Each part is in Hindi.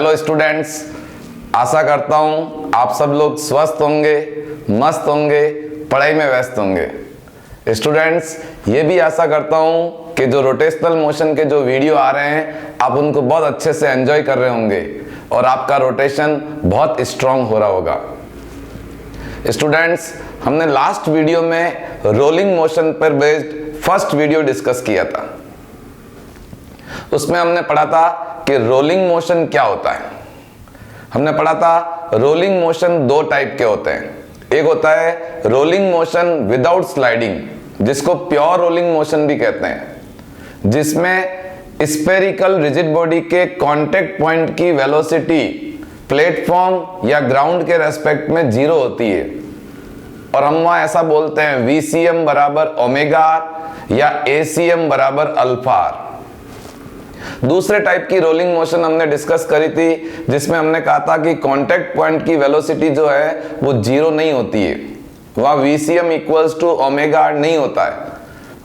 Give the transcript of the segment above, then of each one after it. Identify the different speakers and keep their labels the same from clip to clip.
Speaker 1: हेलो स्टूडेंट्स, आशा करता हूँ आप सब लोग स्वस्थ होंगे, मस्त होंगे, पढ़ाई में व्यस्त होंगे। स्टूडेंट्स, ये भी आशा करता हूँ कि जो रोटेशनल मोशन के जो वीडियो आ रहे हैं आप उनको बहुत अच्छे से एंजॉय कर रहे होंगे और आपका रोटेशन बहुत स्ट्रांग हो रहा होगा। स्टूडेंट्स, हमने लास्ट वीडियो में रोलिंग मोशन पर बेस्ड फर्स्ट वीडियो डिस्कस किया था। उसमें हमने पढ़ा था कि रोलिंग मोशन क्या होता है। हमने पढ़ा था रोलिंग मोशन दो टाइप के होते हैं। एक होता है रोलिंग मोशन विदाउट स्लाइडिंग, जिसको प्योर रोलिंग मोशन भी कहते हैं, जिसमें स्फेरिकल रिजिड बॉडी के कांटेक्ट पॉइंट की वेलोसिटी प्लेटफॉर्म या ग्राउंड के रेस्पेक्ट में जीरो होती है और हम वहां ऐसा बोलते हैं VCM बराबर ओमेगा या ACM बराबर अल्फा। दूसरे टाइप की रोलिंग मोशन हमने डिस्कस करी थी, जिसमें हमने कहा था कि कांटेक्ट पॉइंट की वेलोसिटी जो है वो जीरो नहीं होती है, वहां VCM इक्वल्स टू ओमेगा नहीं होता है,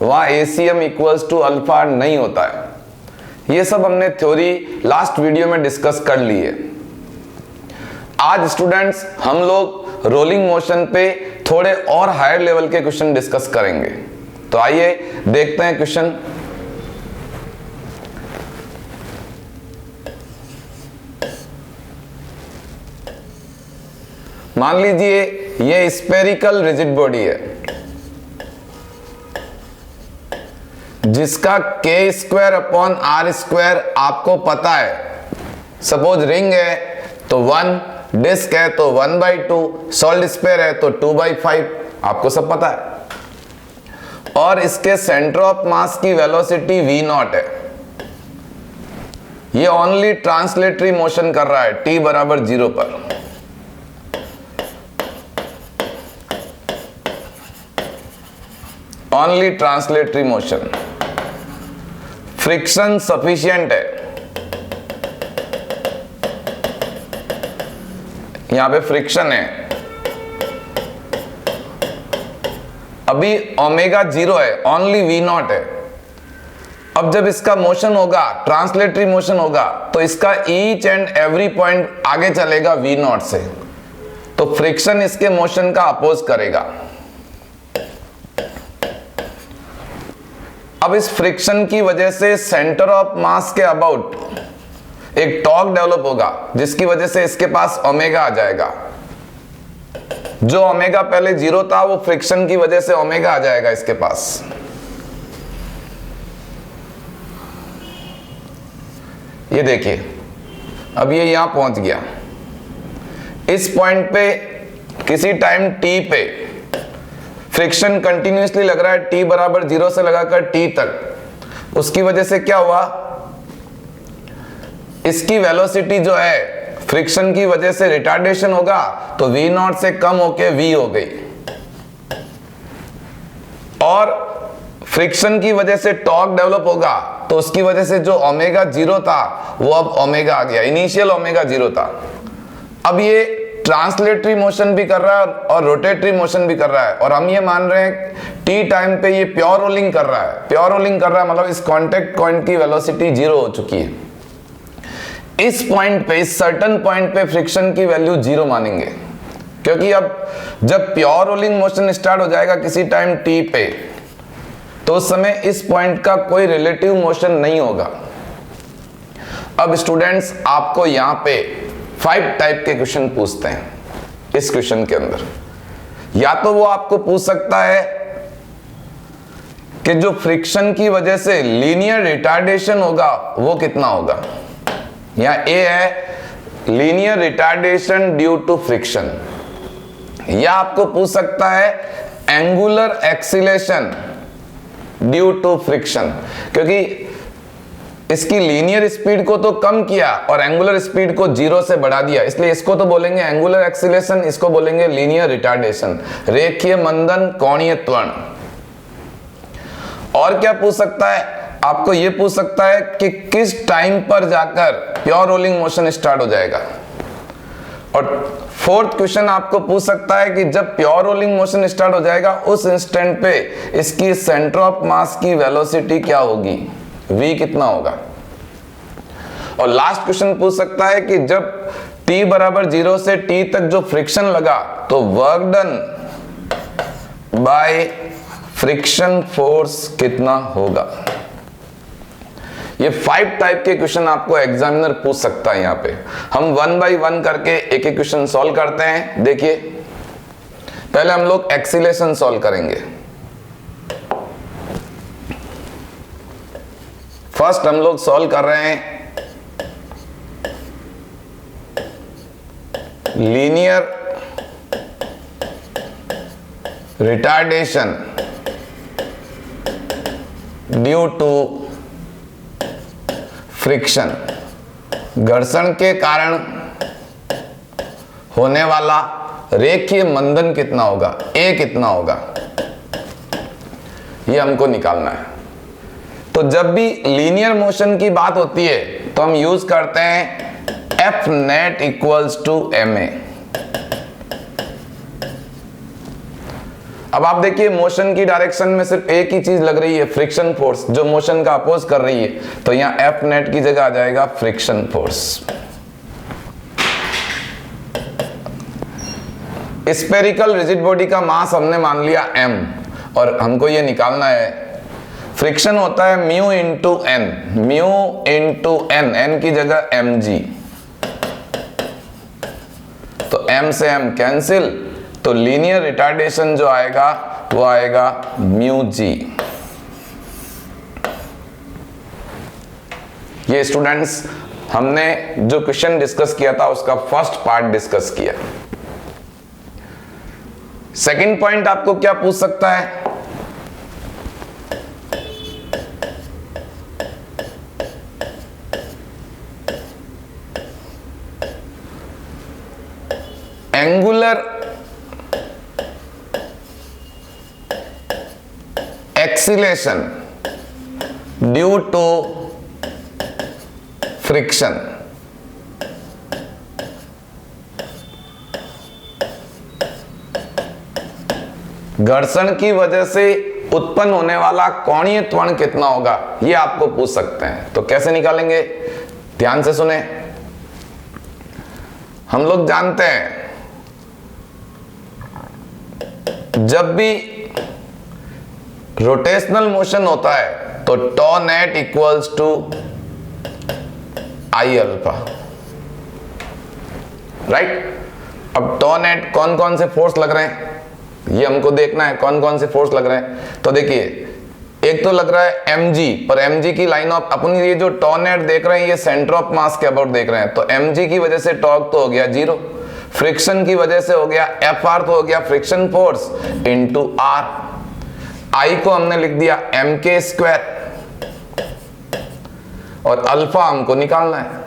Speaker 1: वहां ACM इक्वल्स टू अल्फा नहीं होता है। ये सब हमने थ्योरी लास्ट वीडियो में डिस्कस कर ली है। आज स्टूडेंट्स हम लोग रोलिंग मोशन पे थोड़े और हायर लेवल के क्वेश्चन डिस्कस करेंगे। तो आइए देखते हैं क्वेश्चन। मान लीजिए ये स्फेरिकल रिजिड बॉडी है जिसका k²/r² आपको पता है। सपोज रिंग है तो 1, डिस्क है तो 1/2, सॉलिड स्फीयर है तो 2/5, आपको सब पता है। और इसके सेंटर ऑफ मास की वेलोसिटी v0 है। ये ओनली ट्रांसलेटरी मोशन कर रहा है t बराबर 0 पर। Only translatory motion. Friction sufficient है, यहां पे फ्रिक्शन है। अभी ओमेगा 0 है, ओनली v0 है। अब जब इसका मोशन होगा, ट्रांसलेटरी मोशन होगा, तो इसका ईच एंड एवरी पॉइंट आगे चलेगा v0 से, तो फ्रिक्शन इसके मोशन का अपोज करेगा। अब इस फ्रिक्शन की वजह से सेंटर ऑफ मास के अबाउट एक टॉर्क डेवलप होगा, जिसकी वजह से इसके पास ओमेगा आ जाएगा। जो ओमेगा पहले 0 था वो फ्रिक्शन की वजह से ओमेगा आ जाएगा इसके पास। ये देखिए, अब ये यहां पहुंच गया। इस पॉइंट पे किसी टाइम t पे फ्रिक्शन कंटिन्यूसली लग रहा है, t बराबर 0 से लगाकर t तक। उसकी वजह से क्या हुआ, इसकी वेलोसिटी जो है फ्रिक्शन की वजह से रिटार्डेशन होगा, तो v0 से कम होके v हो गई। और फ्रिक्शन की वजह से टॉर्क डेवलप होगा, तो उसकी वजह से जो ओमेगा 0 था वो अब ओमेगा आ गया। इनिशियल ओमेगा 0 था। अब ये ट्रांसलेटरी मोशन भी कर रहा है और रोटेटरी मोशन भी कर रहा है, और हम ये मान रहे हैं t टाइम पे ये प्योर रोलिंग कर रहा है। प्योर रोलिंग कर रहा है मतलब इस कांटेक्ट पॉइंट की वेलोसिटी 0 हो चुकी है। इस पॉइंट पे, इस सर्टेन पॉइंट पे फ्रिक्शन की वैल्यू 0 मानेंगे, क्योंकि अब जब प्योर रोलिंग मोशन स्टार्ट हो जाएगा किसी टाइम t पे, तो उस समय इस पॉइंट का कोई रिलेटिव मोशन नहीं होगा। अब स्टूडेंट्स, आपको यहां पे 5 टाइप के क्वेश्चन पूछते हैं इस क्वेश्चन के अंदर। या तो वो आपको पूछ सकता है कि जो फ्रिक्शन की वजह से लीनियर रिटार्डेशन होगा वो कितना होगा। यहां ए है linear retardation due to friction. या आपको पूछ सकता है angular acceleration due to friction, क्योंकि इसकी लीनियर स्पीड को तो कम किया और एंगुलर स्पीड को 0 से बढ़ा दिया, इसलिए इसको तो बोलेंगे एंगुलर एक्सीलेशन, इसको बोलेंगे लीनियर रिटार्डेशन, रेखीय मंदन, कोणीय त्वरण। और क्या पूछ सकता है, आपको यह पूछ सकता है कि किस टाइम पर जाकर प्योर रोलिंग मोशन स्टार्ट हो जाएगा। और फोर्थ क्वेश्चन आपको पूछ सकता है कि जब प्योर रोलिंग मोशन स्टार्ट हो जाएगा उस इंस्टेंट पे इसकी सेंटर ऑफ मास की वेलोसिटी क्या होगी, v कितना होगा। और लास्ट क्वेश्चन पूछ सकता है कि जब t बराबर 0 से t तक जो फ्रिक्शन लगा तो work done by friction force कितना होगा। ये 5 टाइप के क्वेश्चन आपको एग्जामिनर पूछ सकता है। यहां पे हम 1 बाय 1 करके एक एक क्वेश्चन सॉल्व करते हैं। देखिए पहले हम लोग एक्सीलरेशन सॉल्व करेंगे। फर्स्ट हम लोग सॉल्व कर रहे हैं linear retardation due to friction, घर्षण के कारण होने वाला रेखीय मंदन कितना होगा, ए कितना होगा, ये हमको निकालना है। तो जब भी लीनियर मोशन की बात होती है तो हम यूज करते हैं F net equals to m a. अब आप देखिए मोशन की डायरेक्शन में सिर्फ एक ही चीज लग रही है, फ्रिक्शन फोर्स, जो मोशन का अपोज कर रही है। तो यहां एफ नेट की जगह आ जाएगा friction force. Spherical rigid body का मास हमने मान लिया m और हमको ये निकालना है फ्रिक्शन होता है mu into N, mu into N, N की जगह mg। तो m से m कैंसिल, तो लीनियर रिटार्डेशन जो आएगा वो आएगा म्यू जी। ये स्टूडेंट्स हमने जो क्वेश्चन डिस्कस किया था उसका फर्स्ट पार्ट डिस्कस किया। सेकंड पॉइंट आपको क्या पूछ सकता है, angular acceleration due to friction. घर्षण की वजह से उत्पन्न होने वाला कोणीय त्वरण कितना होगा, ये आपको पूछ सकते हैं। तो कैसे निकालेंगे, ध्यान से सुने। हम लोग जानते हैं जब भी रोटेशनल मोशन होता है तो tau net equals to I alpha, right. अब टॉ नेट कौन कौन से फोर्स लग रहे हैं ये हमको देखना है, कौन कौन से फोर्स लग रहे हैं। तो देखिए एक तो लग रहा है mg, पर mg की लाइन ऑफ अपनी ये जो टॉ नेट देख रहे हैं ये सेंटर ऑफ मास के अबाउट देख रहे हैं। तो mg की वजह से टॉर्क तो हो गया 0, फ्रिक्शन की वजह से हो गया Fr तो हो गया friction force into R। I को हमने लिख दिया mk स्क्वायर और अल्फा हमको निकालना है।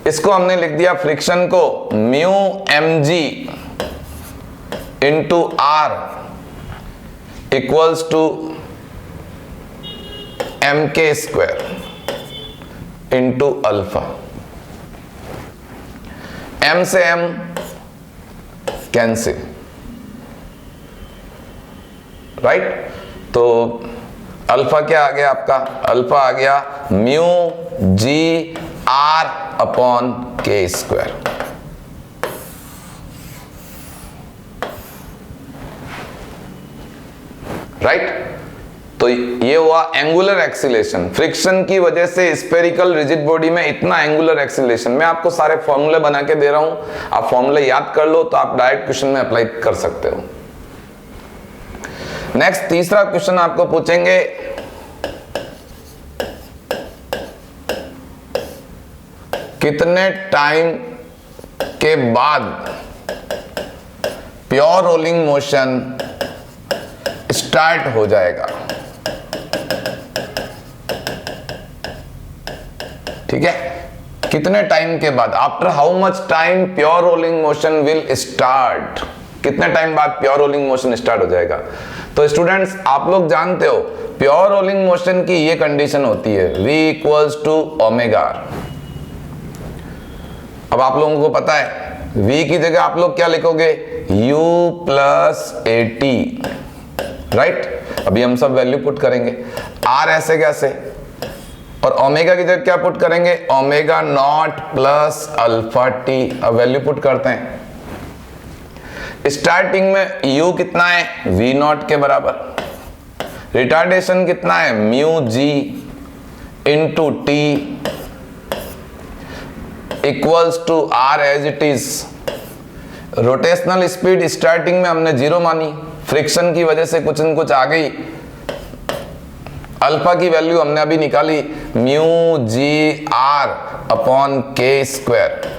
Speaker 1: इसको हमने लिख दिया फ्रिक्शन को mu mg into R equals to mk square into alpha. m से m कैंसिल, राइट। तो अल्फा क्या आ गया आपका, अल्फा आ गया म्यू जी आर अपॉन के स्क्वायर। राइट। तो ये हुआ एंगुलर एक्सीलरेशन। फ्रिक्शन की वजह से स्फेरिकल रिजिड बॉडी में इतना एंगुलर एक्सीलरेशन। मैं आपको सारे फॉर्मूले बना के दे रहा हूं, आप फॉर्मूले याद कर लो तो आप डायरेक्ट क्वेश्चन में अप्लाई कर सकते हो। नेक्स्ट तीसरा क्वेश्चन आपको पूछेंगे कितने टाइम के बाद प्योर रोलिंग मोशन स्टार्ट हो जाएगा। ठीक है, कितने टाइम के बाद, after how much time pure rolling motion will start, कितने टाइम बाद प्योर रोलिंग मोशन स्टार्ट हो जाएगा। तो स्टूडेंट्स आप लोग जानते हो प्योर रोलिंग मोशन की ये कंडीशन होती है v equals to omega R. अब आप लोगों को पता है v की जगह आप लोग क्या लिखोगे, u plus A T, right. अभी हम सब वैल्यू पुट करेंगे। r ऐसे कैसे, और ओमेगा की जगह क्या पुट करेंगे, omega naught plus alpha T. अब वैल्यू पुट करते हैं। स्टार्टिंग में u कितना है, v नॉट के बराबर। रिटार्डेशन कितना है, mu g into t equals to R as it is. Rotational speed starting में हमने 0 मानी, फ्रिक्शन की वजह से कुछ न कुछ आ गई। अल्फा की वैल्यू हमने अभी निकाली, म्यू जी आर अपॉन के स्क्वायर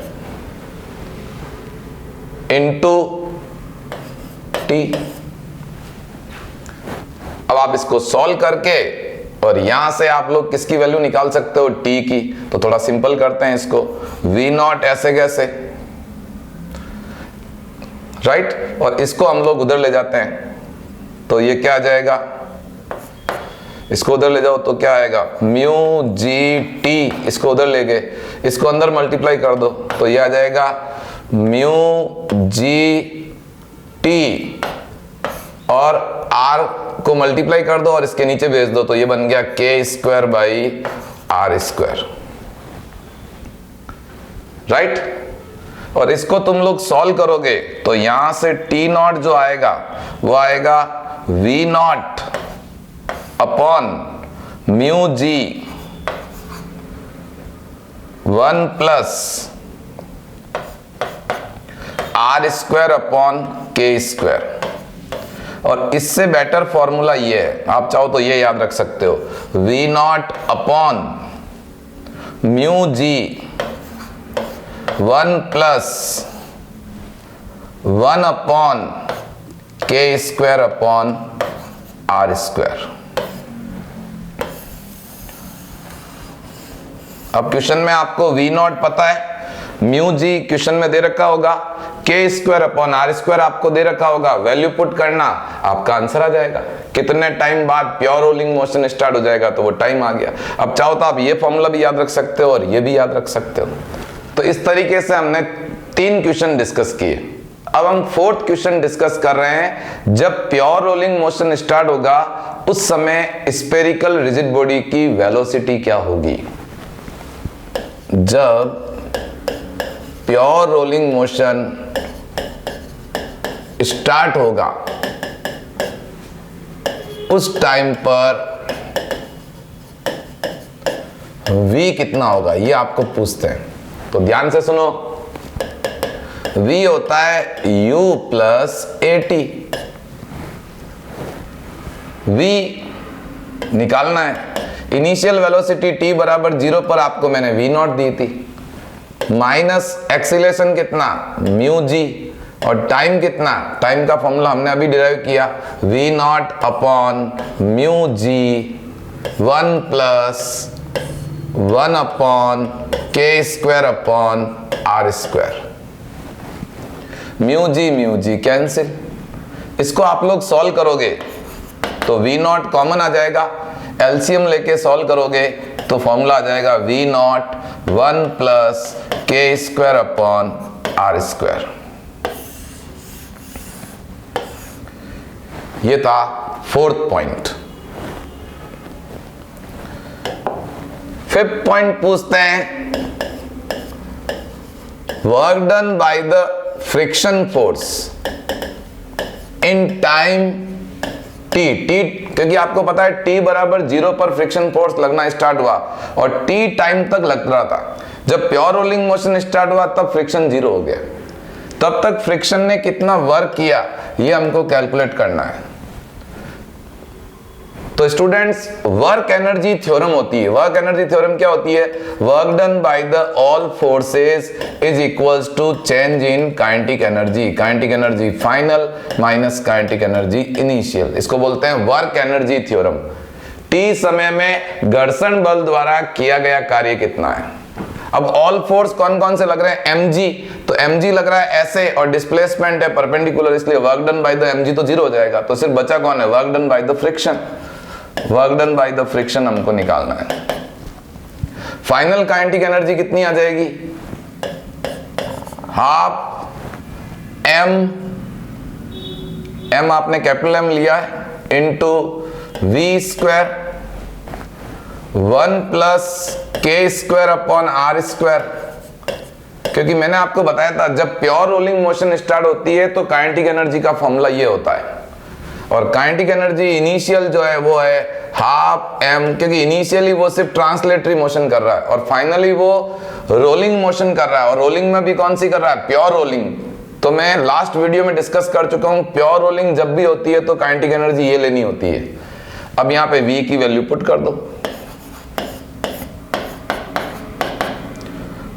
Speaker 1: इंटू टी। अब आप इसको सॉल्व करके और यहां से आप लोग किसकी वैल्यू निकाल सकते हो, टी की। तो थोड़ा सिंपल करते हैं इसको, वी नॉट ऐसे कैसे, राइट, और इसको हम लोग उधर ले जाते हैं तो ये क्या आ जाएगा, इसको उधर ले जाओ तो क्या आएगा, म्यू जी टी। इसको उधर ले गए, इसको अंदर मल्टीप्लाई कर दो तो ये आ जाएगा म्यू जी टी, और आर को मल्टीप्लाई कर दो और इसके नीचे भेज दो तो ये बन गया k square by R square, right. और इसको तुम लोग सॉल्व करोगे तो यहां से टी नॉट जो आएगा वो आएगा v naught upon mu g 1 plus R square upon के स्क्वायर। और इससे बेटर फॉर्मूला ये है, आप चाहो तो ये याद रख सकते हो, v naught upon mu g 1 plus 1 upon के स्क्वायर अपॉन आर स्क्वायर। अब क्वेश्चन में आपको वी नॉट पता है, म्यू जी क्वेश्चन में दे रखा होगा, के स्क्वायर अपॉन आर स्क्वायर आपको दे रखा होगा, वैल्यू पुट करना, आपका आंसर आ जाएगा। कितने टाइम बाद प्योर रोलिंग मोशन स्टार्ट हो जाएगा, तो वो टाइम आ गया। अब चाहो तो आप ये फॉर्मूला भी याद रख सकते हो और ये भी याद रख सकते हो। तो इस तरीके से हमने 3 क्वेश्चन डिस्कस किए। अब हम 4th क्वेश्चन डिस्कस कर रहे हैं, जब प्योर रोलिंग मोशन स्टार्ट होगा उस समय स्फेरिकल रिजिड बॉडी की वेलोसिटी क्या होगी। जब प्योर रोलिंग मोशन स्टार्ट होगा उस टाइम पर v कितना होगा, ये आपको पूछते हैं। तो ध्यान से सुनो, v होता है u प्लस at। v निकालना है। इनिशियल वेलोसिटी t बराबर 0 पर आपको मैंने v नॉट दी थी, माइनस एक्सीलरेशन कितना, म्यू जी, और टाइम कितना, टाइम का फॉर्मूला हमने अभी डिराइव किया, v not upon mu g 1 plus 1 upon के square upon R square. Mu g cancel, इसको आप लोग सॉल्व करोगे तो v नॉट कॉमन आ जाएगा, एलसीएम लेके सॉल्व करोगे तो फॉर्मूला आ जाएगा v not 1 plus k square upon R square. ये था 4th पॉइंट। 5th पॉइंट पूछते हैं, work done by the friction force in time T. क्योंकि आपको पता है t बराबर 0 पर फ्रिक्शन फोर्स लगना स्टार्ट हुआ और t टाइम तक लग रहा था। जब प्योर रोलिंग मोशन स्टार्ट हुआ तब फ्रिक्शन 0 हो गया। तब तक फ्रिक्शन ने कितना वर्क किया ये हमको कैलकुलेट करना है। तो स्टूडेंट्स, वर्क एनर्जी थ्योरम होती है। वर्क एनर्जी थ्योरम क्या होती है, work done by the all forces is equals to change in kinetic energy. Kinetic energy final minus kinetic energy initial, इसको बोलते हैं वर्क एनर्जी थ्योरम। टी समय में घर्षण बल द्वारा किया गया कार्य कितना है। अब ऑल फोर्स कौन कौन से लग रहे हैं, mg, तो mg लग रहा है ऐसे और डिस्प्लेसमेंट है परपेंडिकुलर, इसलिए work done by the mg तो 0 हो जाएगा। तो सिर्फ बचा कौन है, work done by the friction. Work done by the friction हमको निकालना है। फाइनल काइनेटिक एनर्जी कितनी आ जाएगी, हाफ m आपने कैपिटल M लिया है, into v square 1 plus k square upon R square, क्योंकि मैंने आपको बताया था जब प्योर रोलिंग मोशन स्टार्ट होती है तो काइनेटिक एनर्जी का फॉर्मूला ये होता है, और काइनेटिक एनर्जी इनिशियल जो है वो है हाफ एम, क्योंकि इनिशियली वो सिर्फ ट्रांसलेटरी मोशन कर रहा है और फाइनली वो रोलिंग मोशन कर रहा है, और रोलिंग में भी कौन सी कर रहा है, प्योर रोलिंग। तो मैं लास्ट वीडियो में डिस्कस कर चुका हूं, प्योर रोलिंग जब भी होती है तो काइनेटिक एनर्जी ये लेनी होती है। अब यहां पे v की वैल्यू पुट कर दो,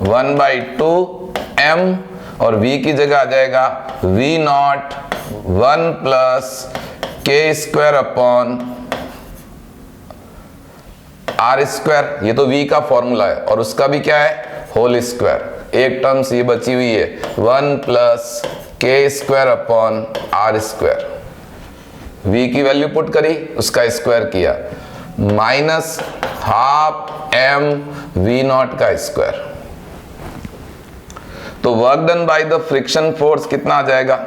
Speaker 1: 1/2 m, और v की जगह आ जाएगा v not 1 plus k square upon R square, ये तो v का फॉर्मूला है, और उसका भी क्या है, होल स्क्वायर। एक टर्म्स ये बची हुई है 1 plus k square upon R square. v की वैल्यू पुट करी, उसका स्क्वायर किया, minus half m v naught का स्क्वायर। तो work done by the friction force कितना आ जाएगा,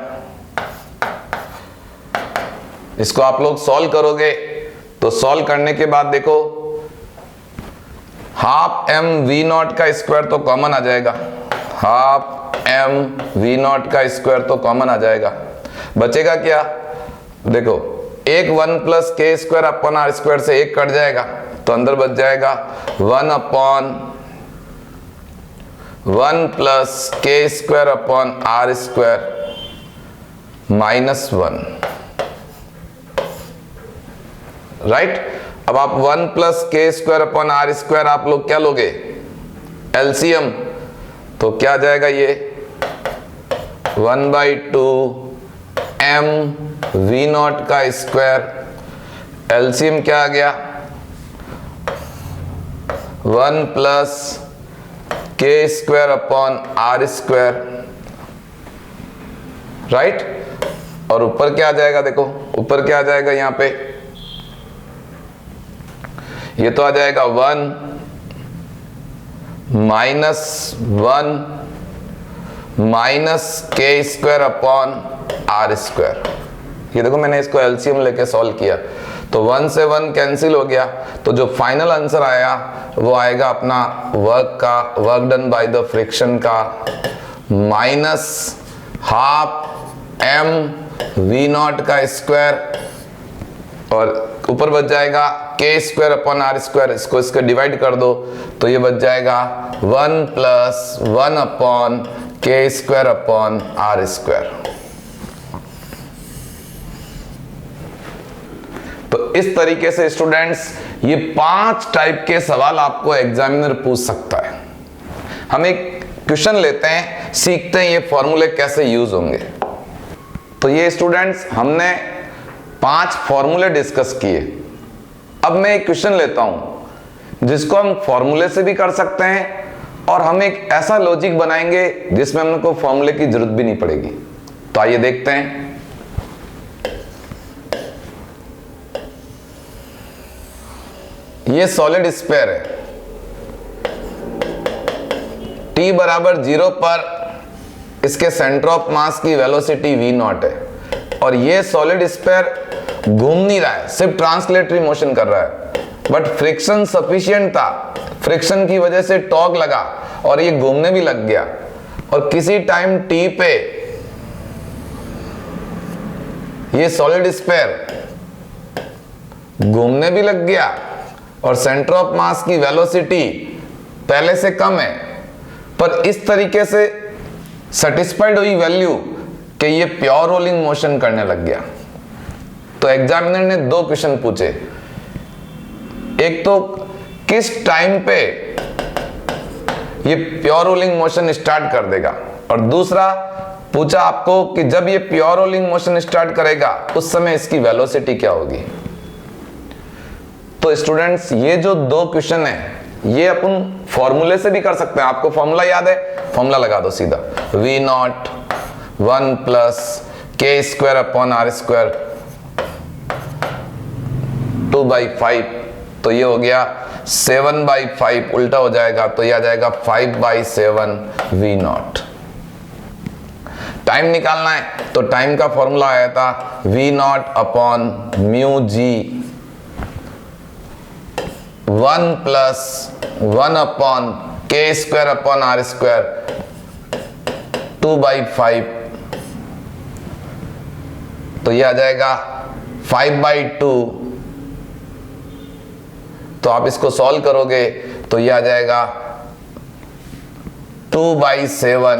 Speaker 1: इसको आप लोग सॉल्व करोगे तो सॉल्व करने के बाद देखो हाफ एम वी नॉट का स्क्वायर तो कॉमन आ जाएगा, हाफ एम वी नॉट का स्क्वायर तो कॉमन आ जाएगा, बचेगा क्या, देखो एक 1 plus k square upon R square से एक कट जाएगा तो अंदर बच जाएगा 1 upon 1 plus k square upon R square minus 1, right. अब आप 1 plus k square upon R square आप लोग क्या लोगे, एलसीएम, तो क्या आ जाएगा ये 1/2 m वी नॉट का स्क्वायर, एलसीएम क्या आ गया 1 plus k square upon R square, right. और ऊपर क्या आ जाएगा, देखो ऊपर क्या आ जाएगा, यहां पे ये तो आ जाएगा 1 माइनस 1 माइनस के स्क्वायर अपॉन आर स्क्वायर। ये देखो मैंने इसको एलसीएम लेके सॉल्व किया तो 1 से 1 कैंसिल हो गया, तो जो फाइनल आंसर आया वो आएगा अपना work done by the friction का minus half M V not का स्क्वायर, और ऊपर बच जाएगा के स्क्वायर अपॉन आर स्क्वायर, इसको इसके डिवाइड कर दो तो ये बच जाएगा 1 प्लस 1 अपॉन के स्क्वायर अपॉन आर स्क्वायर। तो इस तरीके से स्टूडेंट्स ये 5 टाइप के सवाल आपको एग्जामिनर पूछ सकता है। हम एक क्वेश्चन लेते हैं, सीखते हैं ये फॉर्मूले कैसे यूज होंगे। तो ये स्टूडेंट्स हमने 5 फॉर्मूले डिस्कस किए। अब मैं एक क्वेश्चन लेता हूं जिसको हम फॉर्मूले से भी कर सकते हैं, और हम एक ऐसा लॉजिक बनाएंगे जिसमें हमको फॉर्मूले की जरूरत भी नहीं पड़ेगी। तो आइए देखते हैं। ये सॉलिड स्फीयर है, t बराबर 0 पर इसके सेंटर ऑफ मास की वेलोसिटी v नॉट है, और ये सॉलिड स्फीयर घूम नहीं रहा है, सिर्फ ट्रांसलेटरी मोशन कर रहा है, बट फ्रिक्शन सफिशिएंट था, फ्रिक्शन की वजह से टॉर्क लगा और ये घूमने भी लग गया, और किसी टाइम t पे ये सॉलिड स्फीयर घूमने भी लग गया और सेंटर ऑफ मास की वेलोसिटी पहले से कम है, पर इस तरीके से सेटिस्फाइड हुई वैल्यू कि ये प्योर रोलिंग मोशन करने लग गया। तो एग्जामिनर ने 2 क्वेश्चन पूछे, एक तो किस टाइम पे ये प्योर रोलिंग मोशन स्टार्ट कर देगा, और दूसरा पूछा आपको कि जब ये प्योर रोलिंग मोशन स्टार्ट करेगा उस समय इसकी वेलोसिटी क्या होगी। तो स्टूडेंट्स ये जो 2 क्वेश्चन है ये अपन फॉर्मूले से भी कर सकते हैं। आपको फॉर्मूला याद है, फॉर्मूला लगा दो सीधा, v not 1 plus k square upon R square 2/5, तो ये हो गया 7/5, उल्टा हो जाएगा तो ये आ जाएगा 5/7 v नॉट। टाइम निकालना है तो टाइम का फॉर्मूला आया था v not upon mu g 1 plus 1 upon के स्क्वायर अपॉन आर स्क्वायर 2/5, तो ये आ जाएगा 5/2। तो आप इसको सॉल्व करोगे तो ये आ जाएगा 2/7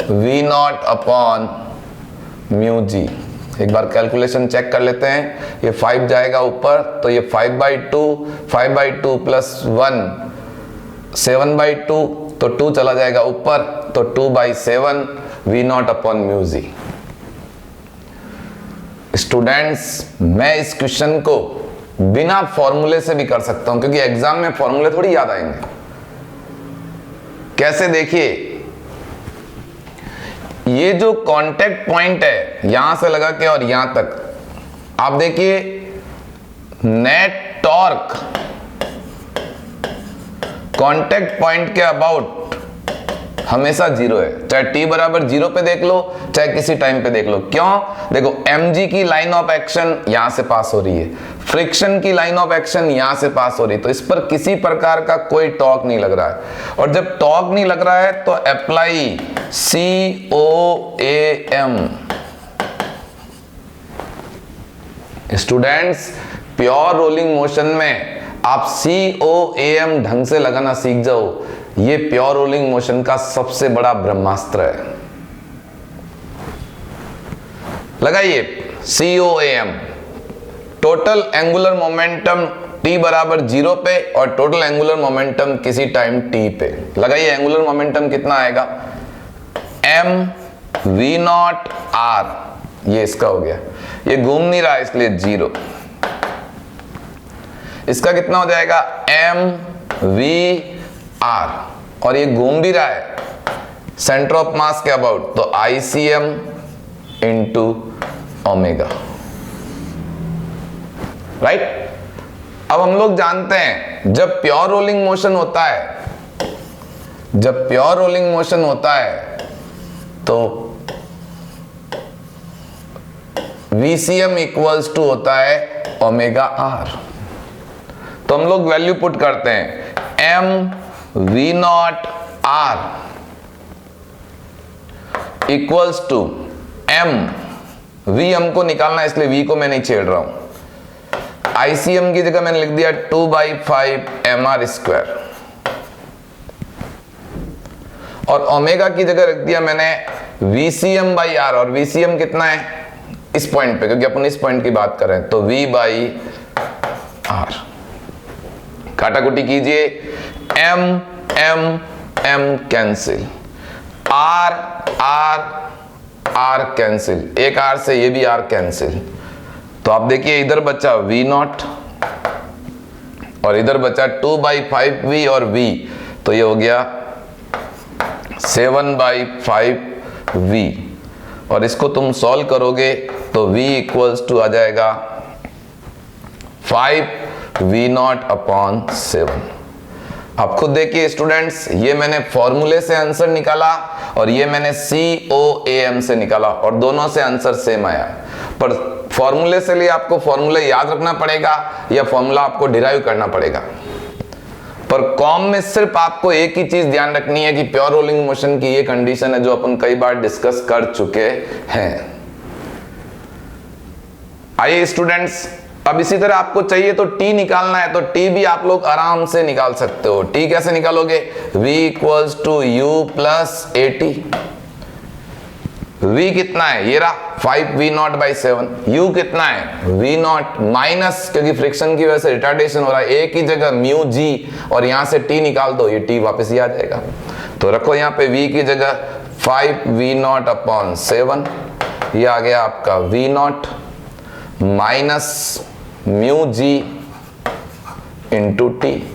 Speaker 1: V0 अपॉन म्यू जी। एक बार कैलकुलेशन चेक कर लेते हैं। ये 5 जाएगा ऊपर, तो ये 5/2 प्लस 1 7/2, तो 2 चला जाएगा ऊपर, तो 2/7 V0 अपॉन म्यू जी। स्टूडेंट्स, मैं इस क्वेश्चन को बिना फॉर्मूले से भी कर सकता हूं, क्योंकि एग्जाम में फॉर्मूले थोड़ी याद आएंगे। कैसे? देखिए, ये जो कांटेक्ट पॉइंट है यहां से लगा के और यहां तक, आप देखिए नेट टॉर्क कांटेक्ट पॉइंट के अबाउट हमेशा 0 है, चाहे t बराबर 0 पे देख लो, चाहे किसी टाइम पे देख लो। क्यों? देखो, mg की लाइन ऑफ एक्शन यहां से पास हो रही है, फ्रिक्शन की लाइन ऑफ एक्शन यहां से पास हो रही है, तो इस पर किसी प्रकार का कोई टॉर्क नहीं लग रहा है। और जब टॉर्क नहीं लग रहा है तो apply COAM। Students, pure rolling motion में आप COAM ढंग से लगाना सीख जाओ, ये प्योर रोलिंग मोशन का सबसे बड़ा ब्रह्मास्त्र है। लगाइए COAM, total angular momentum t बराबर 0 पे और टोटल एंगुलर मोमेंटम किसी टाइम t पे। लगाइए, एंगुलर मोमेंटम कितना आएगा? mv0 r, ये इसका हो गया, ये घूम नहीं रहा इसलिए 0। इसका कितना हो जाएगा? mv r, और ये घूम भी रहा है सेंटर ऑफ मास के अबाउट, तो ICM इंटू ओमेगा। राइट? अब हम लोग जानते हैं जब प्योर रोलिंग मोशन होता है, जब प्योर रोलिंग मोशन होता है तो VCM इक्वल्स टू होता है ओमेगा r। तो हम लोग वैल्यू पुट करते हैं, mv0 r equals to v हमको निकालना है, इसलिए v को मैं नहीं छेड़ रहा हूं। ICM की जगह मैंने लिख दिया 2/5 mr स्क्वायर, और ओमेगा की जगह रख दिया मैंने VCM बाई r, और VCM कितना है इस पॉइंट पे, क्योंकि अपन इस पॉइंट की बात कर रहे हैं, तो v बाई r। काटाकुटी कीजिए, m कैंसिल, r कैंसिल, एक r से ये भी r कैंसिल, तो आप देखिए इधर बचा V0 और इधर बचा 2/5v और v, तो ये हो गया 7/5v, और इसको तुम सॉल्व करोगे तो v इक्वल्स टू आ जाएगा 5v0 अपॉन 7। आप खुद देखिए स्टूडेंट्स, ये मैंने फॉर्मूले से आंसर निकाला और ये मैंने COAM से निकाला, और दोनों से आंसर सेम आया। पर फॉर्मूले से लिए आपको फॉर्मूले याद रखना पड़ेगा या फॉर्मूला आपको डिराइव करना पड़ेगा। पर कॉम में सिर्फ आपको एक ही चीज ध्यान रखनी है कि प्योर रोलिंग मोशन की ये कंडीशन है जो अपन कई बार डिस्कस कर चुके हैं। आइए स्टूडेंट्स, अब इसी तरह आपको चाहिए तो t निकालना है, तो t भी आप लोग आराम से निकाल सकते हो। t कैसे निकालोगे? v equals to u plus at। v कितना है? ये रहा 5v0/7। u कितना है? v0 माइनस, क्योंकि फ्रिक्शन की वजह से रिटार्डेशन हो रहा है, एक ही जगह म्यू जी, और यहां से t निकाल दो, ये t वापस ही आ जाएगा। तो रखो यहाँ पे v की जगह 5v0/7, ये आ गया आपका v0 minus mu g into T.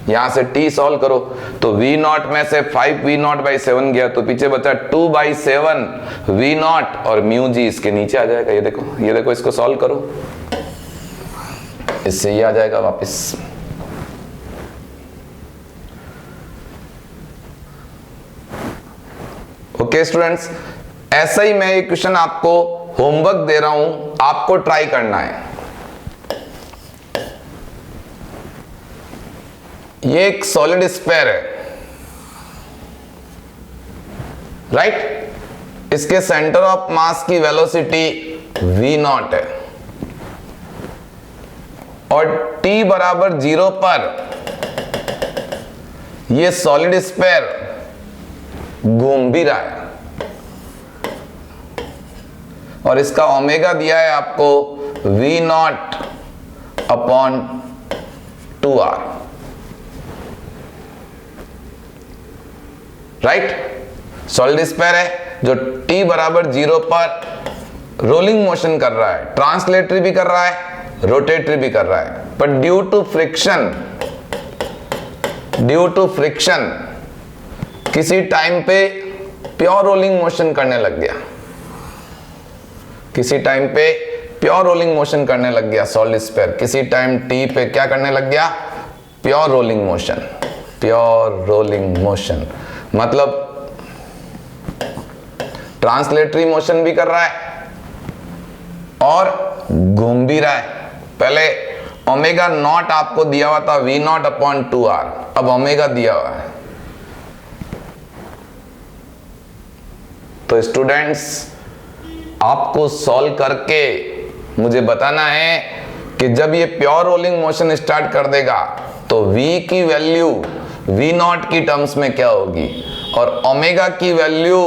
Speaker 1: यहां से t सॉल्व करो तो v0 में से 5v0/7 गया, तो पीछे बचा 2/7 v0 और म्यू जी इसके नीचे आ जाएगा। ये देखो, इसको सॉल्व करो, इससे ये आ जाएगा वापस। ओके स्टूडेंट्स, ऐसा ही मैं एक क्वेश्चन आपको होमवर्क दे रहा हूं, आपको ट्राई करना है। ये एक सॉलिड स्फीयर है, राइट। इसके सेंटर ऑफ मास की वेलोसिटी v0 है और t बराबर 0 पर ये सॉलिड स्फीयर घूम भी रहा है और इसका ओमेगा दिया है आपको v0 upon 2r, right. Solid sphere है जो t बराबर 0 पर रोलिंग मोशन कर रहा है, ट्रांसलेटरी भी कर रहा है, रोटेटरी भी कर रहा है, पर ड्यू टू फ्रिक्शन किसी टाइम पे प्योर रोलिंग मोशन करने लग गया, किसी टाइम पे प्योर रोलिंग मोशन करने लग गया सॉलिड स्फीयर, किसी टाइम टी पे क्या करने लग गया, pure rolling motion. Pure rolling motion मतलब ट्रांसलेटरी मोशन भी कर रहा है और घूम भी रहा है। पहले ओमेगा नॉट आपको दिया हुआ था v0 अपॉन 2r, अब ओमेगा दिया हुआ है। तो स्टूडेंट्स, आपको सॉल्व करके मुझे बताना है कि जब ये प्योर रोलिंग मोशन स्टार्ट कर देगा तो v की वैल्यू v0 की टर्म्स में क्या होगी और ओमेगा की वैल्यू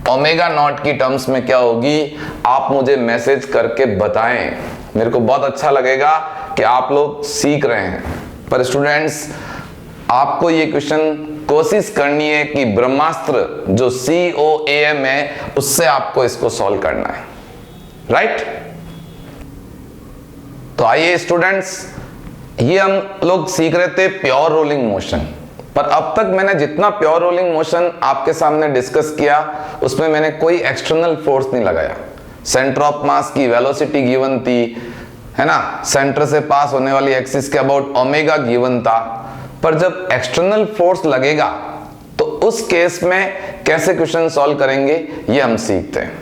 Speaker 1: ओमेगा नॉट की टर्म्स में क्या होगी, आप मुझे मैसेज करके बताएं। मेरे को बहुत अच्छा लगेगा कि आप लोग सीख रहे हैं। पर स्टूडेंट्स, आपको ये क्वेश्चन कोशिश करनी है कि ब्रह्मास्त्र जो COAM है उससे आपको इसको सॉल्व करना है, राइट। तो आइए स्टूडेंट्स, ये हम लोग सीख रहे थे प्योर रोलिंग मोशन, पर अब तक मैंने जितना प्योर रोलिंग मोशन आपके सामने डिस्कस किया उसमें मैंने कोई एक्सटर्नल फोर्स नहीं लगाया। सेंटर ऑफ मास की वेलोसिटी गिवन थी, है ना, सेंटर से पास होने वाली एक्सिस के अबाउट ओमेगा गिवन था। पर जब एक्सटर्नल फोर्स लगेगा तो उस केस में कैसे क्वेश्चन सॉल्व करेंगे ये हम सीखते हैं।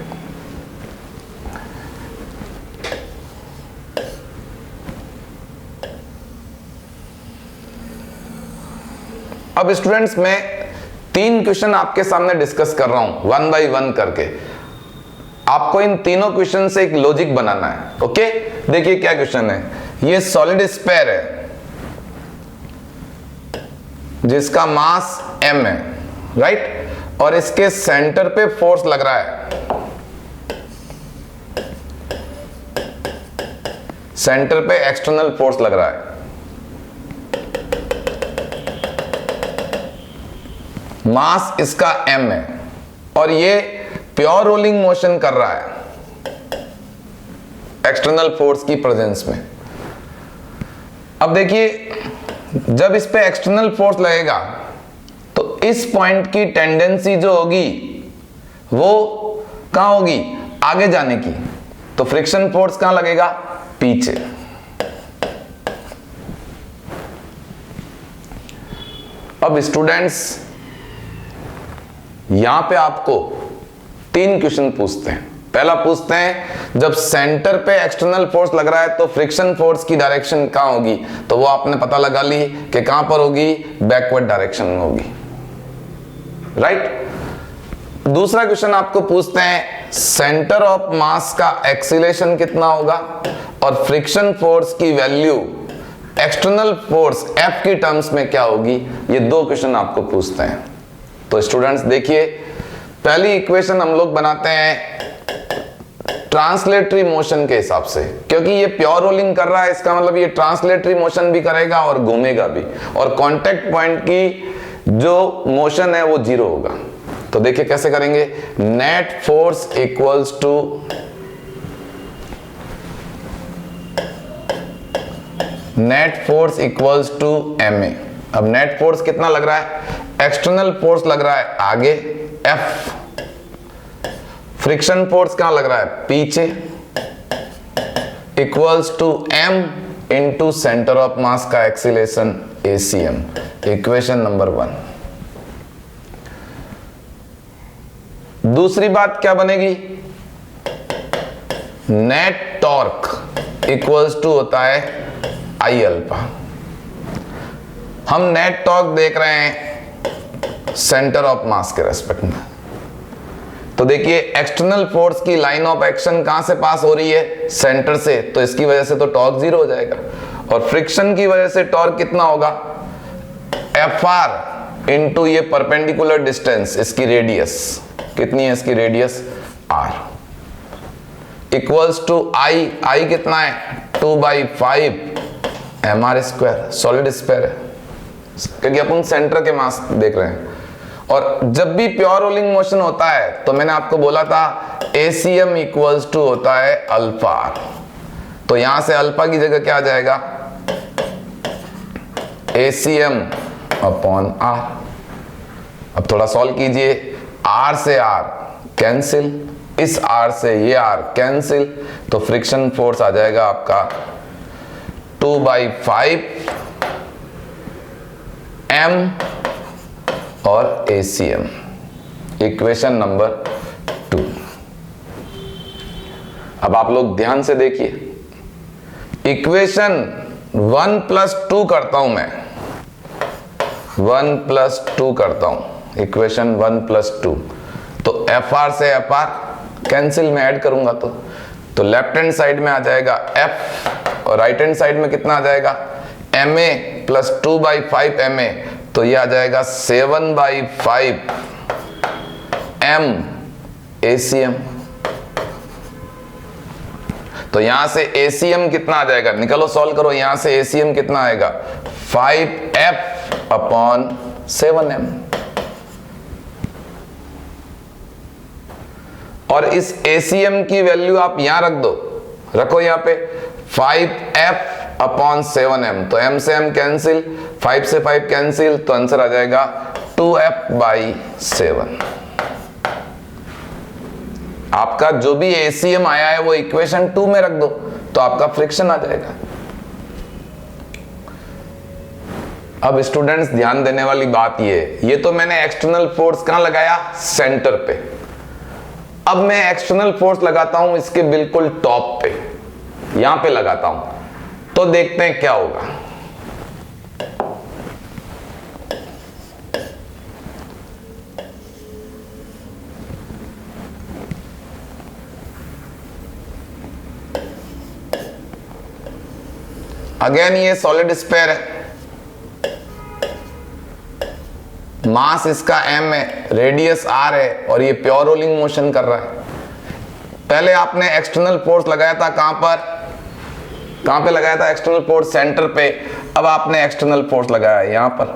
Speaker 1: अब स्टूडेंट्स, मैं 3 क्वेश्चन आपके सामने डिस्कस कर रहा हूं 1 बाय 1 करके। आपको इन तीनों क्वेश्चन से एक लॉजिक बनाना है, ओके। देखिए क्या क्वेश्चन है। ये सॉलिड स्फीयर है जिसका मास m है, राइट, और इसके सेंटर पे फोर्स लग रहा है, सेंटर पे एक्सटर्नल फोर्स लग रहा है। मास इसका m है और ये प्योर रोलिंग मोशन कर रहा है एक्सटर्नल फोर्स की प्रेजेंस में। अब देखिए, जब इस पे एक्सटर्नल फोर्स लगेगा तो इस पॉइंट की टेंडेंसी जो होगी वो कहां होगी, आगे जाने की। तो फ्रिक्शन फोर्स कहां लगेगा, पीछे। अब स्टूडेंट्स, यहां पे आपको 3 क्वेश्चन पूछते हैं। पहला पूछते हैं, जब सेंटर पे एक्सटर्नल फोर्स लग रहा है तो फ्रिक्शन फोर्स की डायरेक्शन कहां होगी, तो वो आपने पता लगा ली कि कहां पर होगी, बैकवर्ड डायरेक्शन में होगी, राइट। दूसरा क्वेश्चन आपको पूछते हैं, सेंटर ऑफ मास का एक्सीलरेशन कितना होगा और फ्रिक्शन फोर्स की वैल्यू एक्सटर्नल फोर्स F की टर्म्स में क्या होगी। ये 2 क्वेश्चन आपको पूछते हैं। तो स्टूडेंट्स देखिए, पहली इक्वेशन हम लोग बनाते हैं ट्रांसलेटरी मोशन के हिसाब से, क्योंकि ये प्योर रोलिंग कर रहा है, इसका मतलब ये ट्रांसलेटरी मोशन भी करेगा और घूमेगा भी, और कांटेक्ट पॉइंट की जो मोशन है वो 0 होगा। तो देखिए कैसे करेंगे, net force equals to ma। अब नेट फोर्स कितना लग रहा है, एक्सटर्नल फोर्स लग रहा है आगे F, फ्रिक्शन फोर्स कहां लग रहा है, पीछे, equals to m into centre of mass का एक्सीलरेशन ACM। Equation number 1। दूसरी बात क्या बनेगी, नेट टॉर्क इक्वल्स टू होता है I अल्फा। हम नेट टॉर्क देख रहे हैं सेंटर ऑफ मास के रेस्पेक्ट में। तो देखिए एक्सटर्नल फोर्स की लाइन ऑफ एक्शन कहां से पास हो रही है? सेंटर से, तो इसकी वजह से तो टॉर्क जीरो हो जाएगा। और फ्रिक्शन की वजह से टॉर्क कितना होगा? एफ आर इंटू ये परपेंडिकुलर डिस्टेंस, इसकी रेडियस कितनी है? इसकी रेडियस आर इक्वल्स टू आई कितना है? 2/5 mr स्क्वायर, सॉलिड स्क्वायर है क्योंकि अपन सेंटर के मास देख रहे हैं। और जब भी प्योर रोलिंग मोशन होता है तो मैंने आपको बोला था ACM इक्वल्स टू होता है अल्फा आर। तो यहां से अल्फा की जगह क्या आ जाएगा? ACM upon R. अब थोड़ा सॉल्व कीजिए, आर से आर कैंसिल, इस आर से ये आर कैंसिल, तो फ्रिक्शन फोर्स आ जाएगा आपका 2/5 m और ACM, इक्वेशन नंबर 2। अब आप लोग ध्यान से देखिए, इक्वेशन 1 + 2 करता हूं मैं, 1 + 2 करता हूं, इक्वेशन 1 + 2, तो FR से FR कैंसिल में ऐड करूंगा तो लेफ्ट हैंड साइड में आ जाएगा F और राइट हैंड साइड में कितना आ जाएगा? MA + 2/5 MA, तो ये आ जाएगा 7/5 M ACM। तो यहां से ACM कितना आ जाएगा? निकालो, सॉल्व करो। यहां से ACM कितना आएगा? 5F upon 7M। और इस ACM की वैल्यू आप यहां रख दो, रखो यहां पे 5F अपॉन 7M, तो M से M कैंसिल, 5 से 5 कैंसिल, तो आंसर आ जाएगा 2F/7। आपका जो भी ACM आया है वो इक्वेशन 2 में रख दो तो आपका फ्रिक्शन आ जाएगा। अब स्टूडेंट्स ध्यान देने वाली बात ये तो मैंने एक्सटर्नल फोर्स कहां लगाया? सेंटर पे। अब मैं एक्सटर्नल फोर्स लगाता हूं इसके बिल्कुल टॉप पे, यहां पे लगाता हूं, तो देखते हैं क्या होगा। अगेन ये सॉलिड स्फीयर है, मास इसका m है, रेडियस r है और ये प्योर रोलिंग मोशन कर रहा है। पहले आपने एक्सटर्नल फोर्स लगाया था कहां पे लगाया था? एक्सटर्नल फोर्स सेंटर पे। अब आपने एक्सटर्नल फोर्स लगाया यहां पर।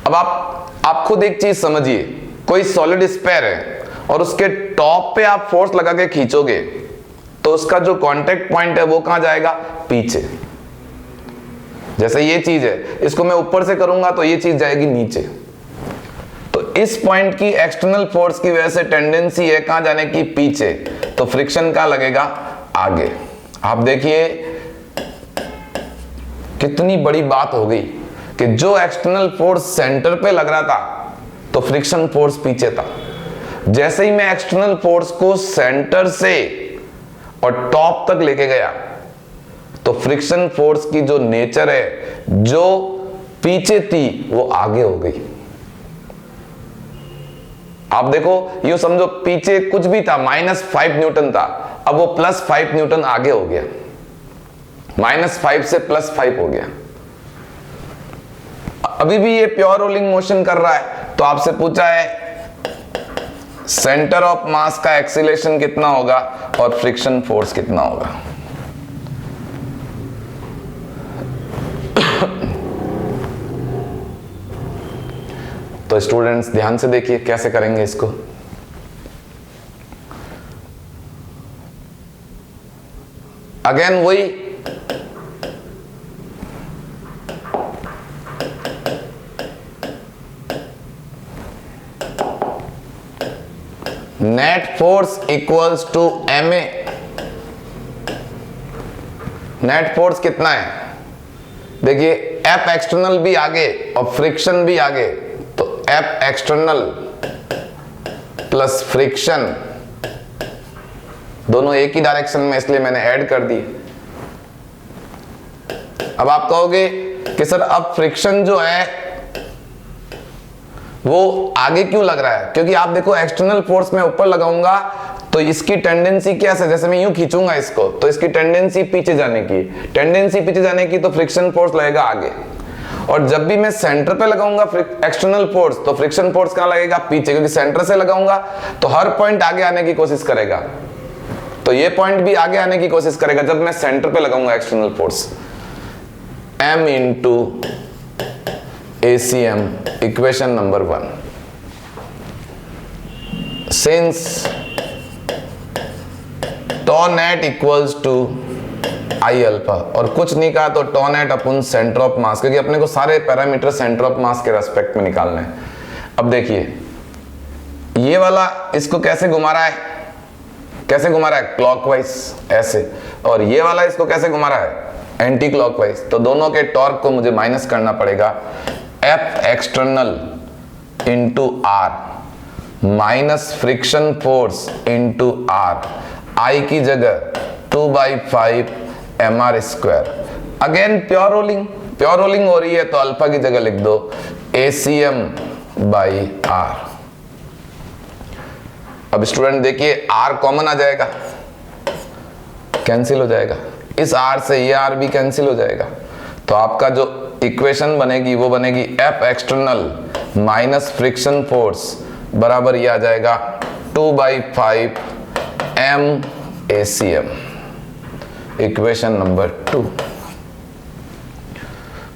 Speaker 1: अब आप खुद एक चीज समझिए, कोई सॉलिड स्फीयर है और उसके टॉप पे आप फोर्स लगा के खींचोगे तो उसका जो कांटेक्ट पॉइंट है वो कहां जाएगा? पीछे। जैसे ये चीज है, इसको मैं ऊपर से करूंगा तो ये चीज जाएगी नीचे। तो इस पॉइंट की एक्सटर्नल फोर्स की वजह से टेंडेंसी है कहां जाने की? पीछे। तो फ्रिक्शन कहां लगेगा? आगे। आप देखिए कितनी बड़ी बात हो गई कि जो एक्सटर्नल फोर्स सेंटर पे लग रहा था तो फ्रिक्शन फोर्स पीछे था। जैसे ही मैं एक्सटर्नल फोर्स को सेंटर से और टॉप तक लेके गया तो फ्रिक्शन फोर्स की जो नेचर है, जो पीछे थी वो आगे हो गई। आप देखो, यूं समझो पीछे कुछ भी था, -5 न्यूटन था, अब वो +5 न्यूटन आगे हो गया, -5 से +5 हो गया। अभी भी ये प्योर रोलिंग मोशन कर रहा है। तो आपसे पूछा है सेंटर ऑफ मास का एक्सीलरेशन कितना होगा और फ्रिक्शन फोर्स कितना होगा। तो स्टूडेंट्स ध्यान से देखिए कैसे करेंगे इसको। अगेन वही net force equals to MA। Net force कितना है? देखिए F एक्सटर्नल भी आगे और फ्रिक्शन भी आगे, तो F एक्सटर्नल प्लस फ्रिक्शन दोनों एक ही डायरेक्शन में, इसलिए मैंने ऐड कर दी। अब आप कहोगे कि सर अब फ्रिक्शन जो है वो आगे क्यों लग रहा है? क्योंकि आप देखो एक्सटर्नल फोर्स में ऊपर लगाऊंगा तो इसकी टेंडेंसी क्या है, जैसे मैं यूं खींचूंगा इसको तो इसकी टेंडेंसी पीछे जाने की, टेंडेंसी पीछे जाने की, तो फ्रिक्शन फोर्स लगेगा आगे। और जब भी मैं सेंटर पे लगाऊंगा एक्सटर्नल फोर्स तो फ्रिक्शन फोर्स कहां लगेगा? पीछे, क्योंकि सेंटर से लगाऊंगा तो हर पॉइंट आगे आने की कोशिश करेगा, तो ये पॉइंट भी आगे आने की कोशिश करेगा जब मैं सेंटर पे लगाऊंगा external force. M into ACM, equation number 1। Since tau net equals to I alpha, और कुछ नहीं कहा तो tau net upon centre of mass, क्योंकि अपने को सारे पैरामीटर सेंटर ऑफ मास के रेस्पेक्ट में निकालने हैं। अब देखिए ये वाला इसको कैसे घुमा रहा है, कैसे घुमा रहा है? क्लॉकवाइज ऐसे, और ये वाला इसको कैसे घुमा रहा है? Anti clockwise. तो दोनों के टॉर्क को मुझे माइनस करना पड़ेगा, F external into R minus friction force into R, I की जगह 2/5 mr square. Again pure rolling हो रही है तो अल्फा की जगह लिख दो ACM बाई R। अब स्टूडेंट देखिए R कॉमन आ जाएगा, कैंसिल हो जाएगा, इस R से ये R भी कैंसिल हो जाएगा, तो आपका जो इक्वेशन बनेगी वो बनेगी F external minus friction force बराबर ये आ जाएगा 2/5 m ACM, इक्वेशन नंबर 2।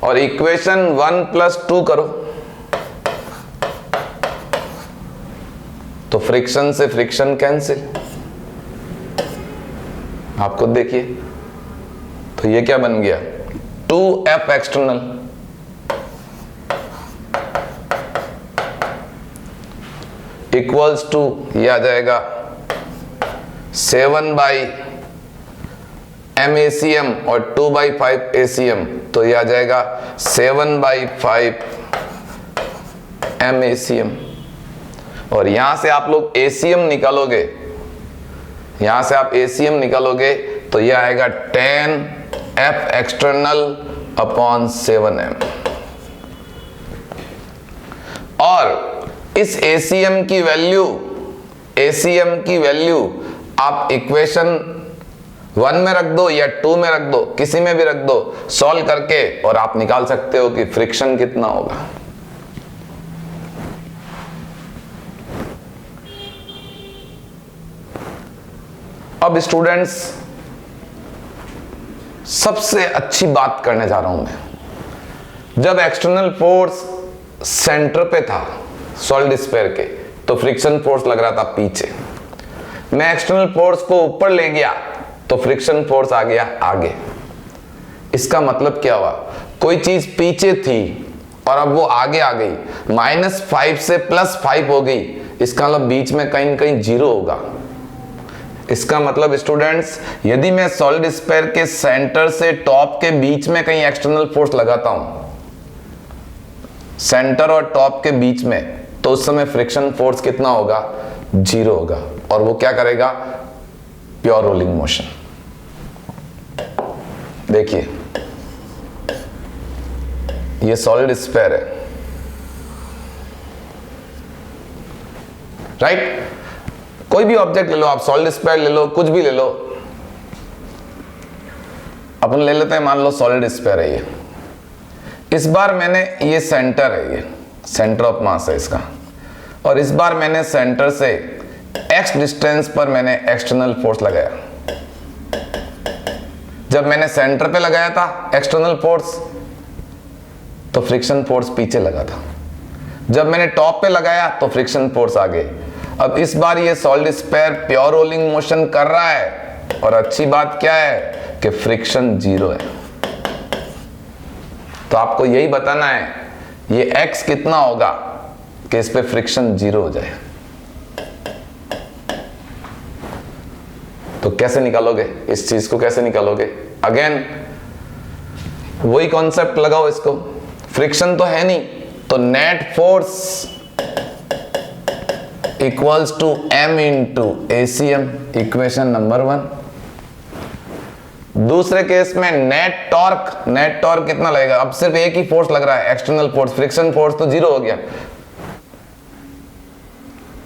Speaker 1: और इक्वेशन 1 + 2 करो तो फ्रिक्शन से फ्रिक्शन कैंसिल, आप खुद देखिए। तो ये क्या बन गया? 2F एक्सटर्नल इक्वल्स टू ये आ जाएगा 7/m ACM और 2/5 ACM, तो ये आ जाएगा 7/5 m ACM। और यहां से आप लोग ACM निकालोगे, यहां से आप ACM निकालोगे तो ये आएगा 10F एक्सटर्नल अपॉन 7m। और इस ACM की वैल्यू आप इक्वेशन 1 में रख दो या 2 में रख दो, किसी में भी रख दो सॉल्व करके, और आप निकाल सकते हो कि फ्रिक्शन कितना होगा। अब स्टूडेंट्स सबसे अच्छी बात करने जा रहा हूं मैं। जब एक्सटर्नल फोर्स सेंटर पे था सॉलिड स्फीयर के तो फ्रिक्शन फोर्स लग रहा था पीछे, मैं एक्सटर्नल फोर्स को ऊपर ले गया तो फ्रिक्शन फोर्स आ गया आगे। इसका मतलब क्या हुआ? कोई चीज पीछे थी और अब वो आगे आ गई, -5 से +5 हो गई, इसका मतलब बीच में कहीं न कहीं 0 होगा। इसका मतलब स्टूडेंट्स यदि मैं सॉलिड स्फीयर के सेंटर से टॉप के बीच में कहीं एक्सटर्नल फोर्स लगाता हूं, सेंटर और टॉप के बीच में, तो उस समय फ्रिक्शन फोर्स कितना होगा? 0 होगा। और वो क्या करेगा? Pure rolling motion. देखिए ये सॉलिड स्फीयर है, राइट? कोई भी ऑब्जेक्ट ले लो आप, सॉलिड स्फीयर ले लो, कुछ भी ले लो, अपन ले लेते हैं, मान लो सॉलिड स्फीयर है ये। इस बार मैंने, ये सेंटर है, ये सेंटर ऑफ मास है इसका, और इस बार मैंने सेंटर से x डिस्टेंस पर मैंने एक्सटर्नल फोर्स लगाया। जब मैंने सेंटर पे लगाया था एक्सटर्नल फोर्स तो फ्रिक्शन फोर्स पीछे लगा था, जब मैंने टॉप पे लगाया तो फ्रिक्शन फोर्स आगे। अब इस बार ये solid sphere pure rolling motion कर रहा है, और अच्छी बात क्या है कि फ्रिक्शन 0 है। तो आपको यही बताना है ये x कितना होगा कि इस पे फ्रिक्शन 0 हो जाए। तो कैसे निकालोगे इस चीज को, कैसे निकालोगे? अगेन वही कॉन्सेप्ट लगाओ इसको, फ्रिक्शन तो है नहीं, तो net force equals to m into ACM, equation number 1। दूसरे केस में नेट टॉर्क कितना लगेगा? अब सिर्फ एक ही फोर्स लग रहा है, एक्सटर्नल फोर्स, फ्रिक्शन फोर्स तो जीरो हो गया,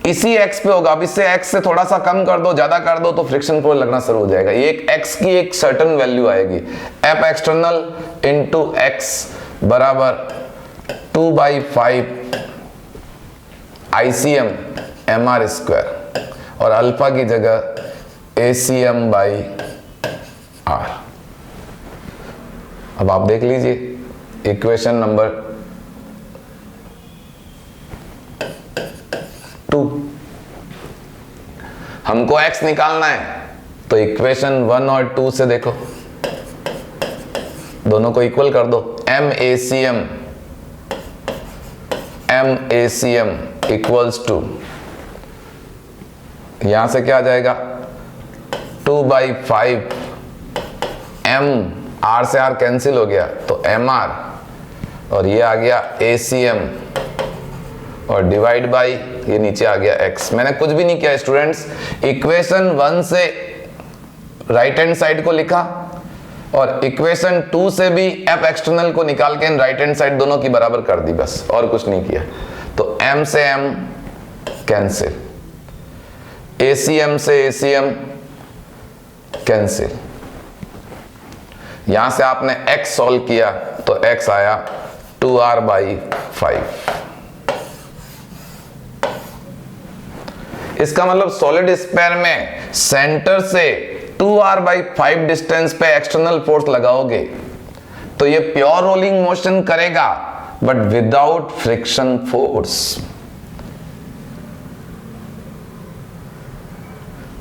Speaker 1: इसी x पे होगा। अब इससे x से थोड़ा सा कम कर दो, ज्यादा कर दो तो फ्रिक्शन फोर्स लगना शुरू हो जाएगा। ये एक x की एक सर्टेन वैल्यू आएगी, F एक्सटर्नल इंटू x बराबर 2/5 ICM MR स्क्वायर, और अल्फा की जगह ACM बाई R। अब आप देख लीजिए इक्वेशन नंबर 2। हमको x निकालना है तो इक्वेशन 1 और 2 से देखो, दोनों को इक्वल कर दो। MACM इक्वल्स टू, यहां से क्या आ जाएगा 2/5 M, R से R कैंसिल हो गया तो MR, और ये आ गया ACM, और डिवाइड बाई ये नीचे आ गया x। मैंने कुछ भी नहीं किया स्टूडेंट्स, इक्वेशन 1 से राइट हैंड साइड को लिखा और इक्वेशन 2 से भी F एक्सटर्नल को निकाल के राइट हैंड साइड दोनों की बराबर कर दी, बस और कुछ नहीं किया। तो M से M कैंसिल, ACM से ACM कैंसिल, यहां से आपने x सॉल्व किया तो x आया 2R/5। इसका मतलब सॉलिड स्फीयर में सेंटर से 2R/5 डिस्टेंस पे एक्सटर्नल फोर्स लगाओगे तो ये प्योर रोलिंग मोशन करेगा बट विदाउट फ्रिक्शन फोर्स।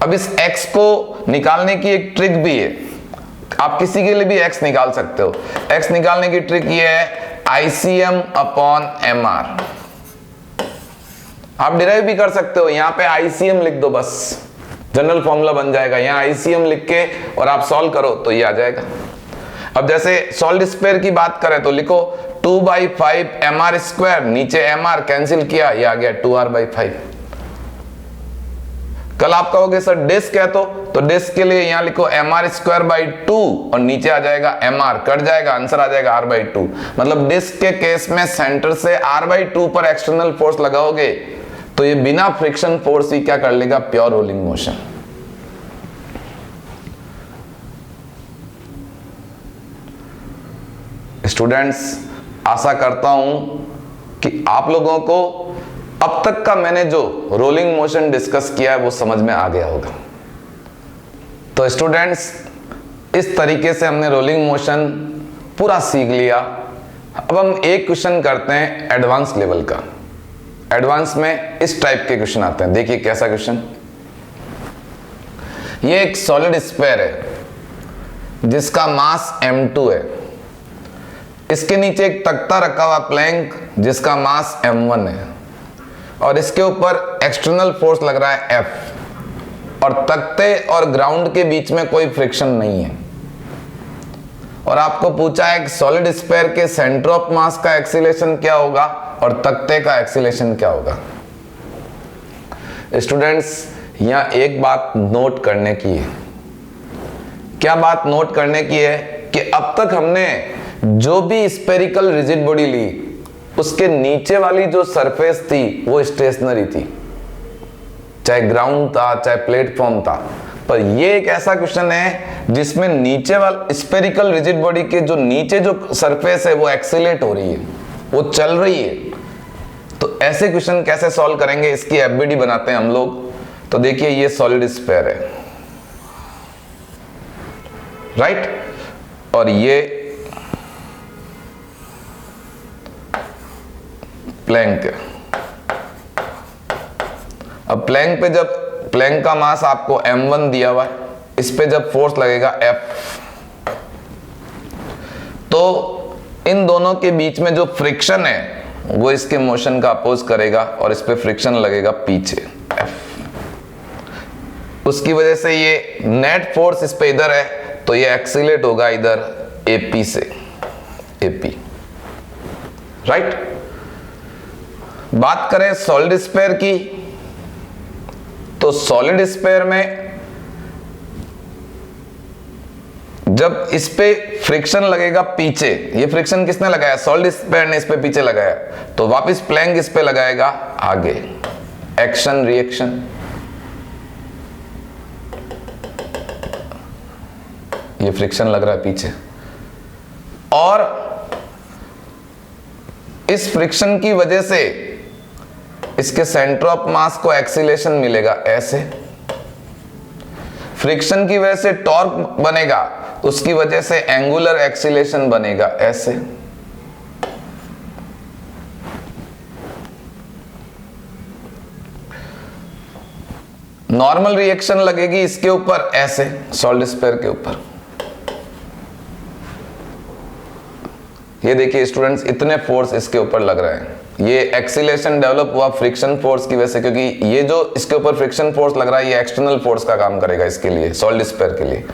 Speaker 1: अब इस x को निकालने की एक ट्रिक भी है, आप किसी के लिए भी x निकाल सकते हो। x निकालने की ट्रिक ये है ICM अपॉन MR। आप डिराइव भी कर सकते हो, यहां पे ICM लिख दो, बस जनरल फॉर्मूला बन जाएगा। यहां ICM लिख के और आप सॉल्व करो तो ये आ जाएगा। अब जैसे सॉलिड स्फीयर की बात करें तो लिखो 2/5 MR स्क्वायर, नीचे MR कैंसिल किया, ये आ गया 2R/5। कल आप कहोगे सर डिस्क है तो डिस्क के लिए यहां लिखो MR स्क्वायर बाई 2 और नीचे आ जाएगा MR, कट जाएगा, आंसर आ जाएगा R/2। मतलब डिस्क के केस में सेंटर से R/2 पर एक्सटर्नल फोर्स लगाओगे तो ये बिना फ्रिक्शन फोर्स ही क्या कर लेगा, प्योर रोलिंग मोशन। स्टूडेंट्स आशा करता हूं कि आप लोगों को अब तक का मैंने जो रोलिंग मोशन डिस्कस किया है वो समझ में आ गया होगा। तो स्टूडेंट्स इस तरीके से हमने रोलिंग मोशन पूरा सीख लिया। अब हम एक क्वेश्चन करते हैं एडवांस लेवल का। एडवांस में इस टाइप के क्वेश्चन आते हैं, देखिए कैसा क्वेश्चन। ये एक सॉलिड स्फीयर है जिसका मास m2 है, इसके नीचे एक तख्ता रखा हुआ प्लैंक जिसका मास m1 है, और इसके ऊपर एक्सटर्नल फोर्स लग रहा है F, और तख्ते और ग्राउंड के बीच में कोई फ्रिक्शन नहीं है। और आपको पूछा है कि सॉलिड स्फीयर के सेंटर ऑफ मास का एक्सीलरेशन क्या होगा और तख्ते का एक्सीलरेशन क्या होगा। स्टूडेंट्स यहां एक बात नोट करने की है। क्या बात नोट करने की है कि अब तक हमने जो भी स्फेरिकल रिजिड बॉडी ली उसके नीचे वाली जो सरफेस थी वो स्टेशनरी थी, चाहे ग्राउंड था चाहे प्लेटफॉर्म था। पर ये एक ऐसा क्वेश्चन है जिसमें नीचे वाला स्फेरिकल रिजिड बॉडी के जो नीचे जो सरफेस है वो एक्सीलरेट हो रही है, वो चल रही है। तो ऐसे क्वेश्चन कैसे सॉल्व करेंगे, इसकी एफबीडी बनाते हैं हम लोग। तो देखिए ये सॉलिड स्फीयर है, राइट, और ये प्लैंक है। अब प्लैंक पे जब प्लैंक का मास आपको m1 दिया हुआ है, इस पे जब फोर्स लगेगा F, तो इन दोनों के बीच में जो फ्रिक्शन है वो इसके मोशन का अपोज करेगा और इस पे फ्रिक्शन लगेगा पीछे F। उसकी वजह से ये नेट फोर्स इस पे इधर है तो ये एक्सीलरेट होगा इधर AP से, AP, राइट। बात करें सॉलिड स्फीयर की तो सॉलिड स्फीयर में जब इस पे फ्रिक्शन लगेगा पीछे, ये फ्रिक्शन किसने लगाया? सॉलिड स्फीयर ने इस पे पीछे लगाया, तो वापस प्लैंक इस पे लगाएगा आगे, एक्शन रिएक्शन। ये फ्रिक्शन लग रहा है पीछे, और इस फ्रिक्शन की वजह से इसके सेंटर ऑफ मास को एक्सीलरेशन मिलेगा ऐसे, फ्रिक्शन की वजह से टॉर्क बनेगा, उसकी वजह से एंगुलर एक्सीलरेशन बनेगा ऐसे। नॉर्मल रिएक्शन लगेगी इसके ऊपर ऐसे, सॉलिड स्फीयर के ऊपर। ये देखिए स्टूडेंट्स, इतने फोर्स इसके ऊपर लग रहे हैं। ये एक्सीलरेशन डेवलप हुआ फ्रिक्शन फोर्स की वजह से, क्योंकि ये जो इसके ऊपर फ्रिक्शन फोर्स लग रहा है ये एक्सटर्नल फोर्स का काम करेगा इसके लिए, सॉलिड स्फीयर के लिए।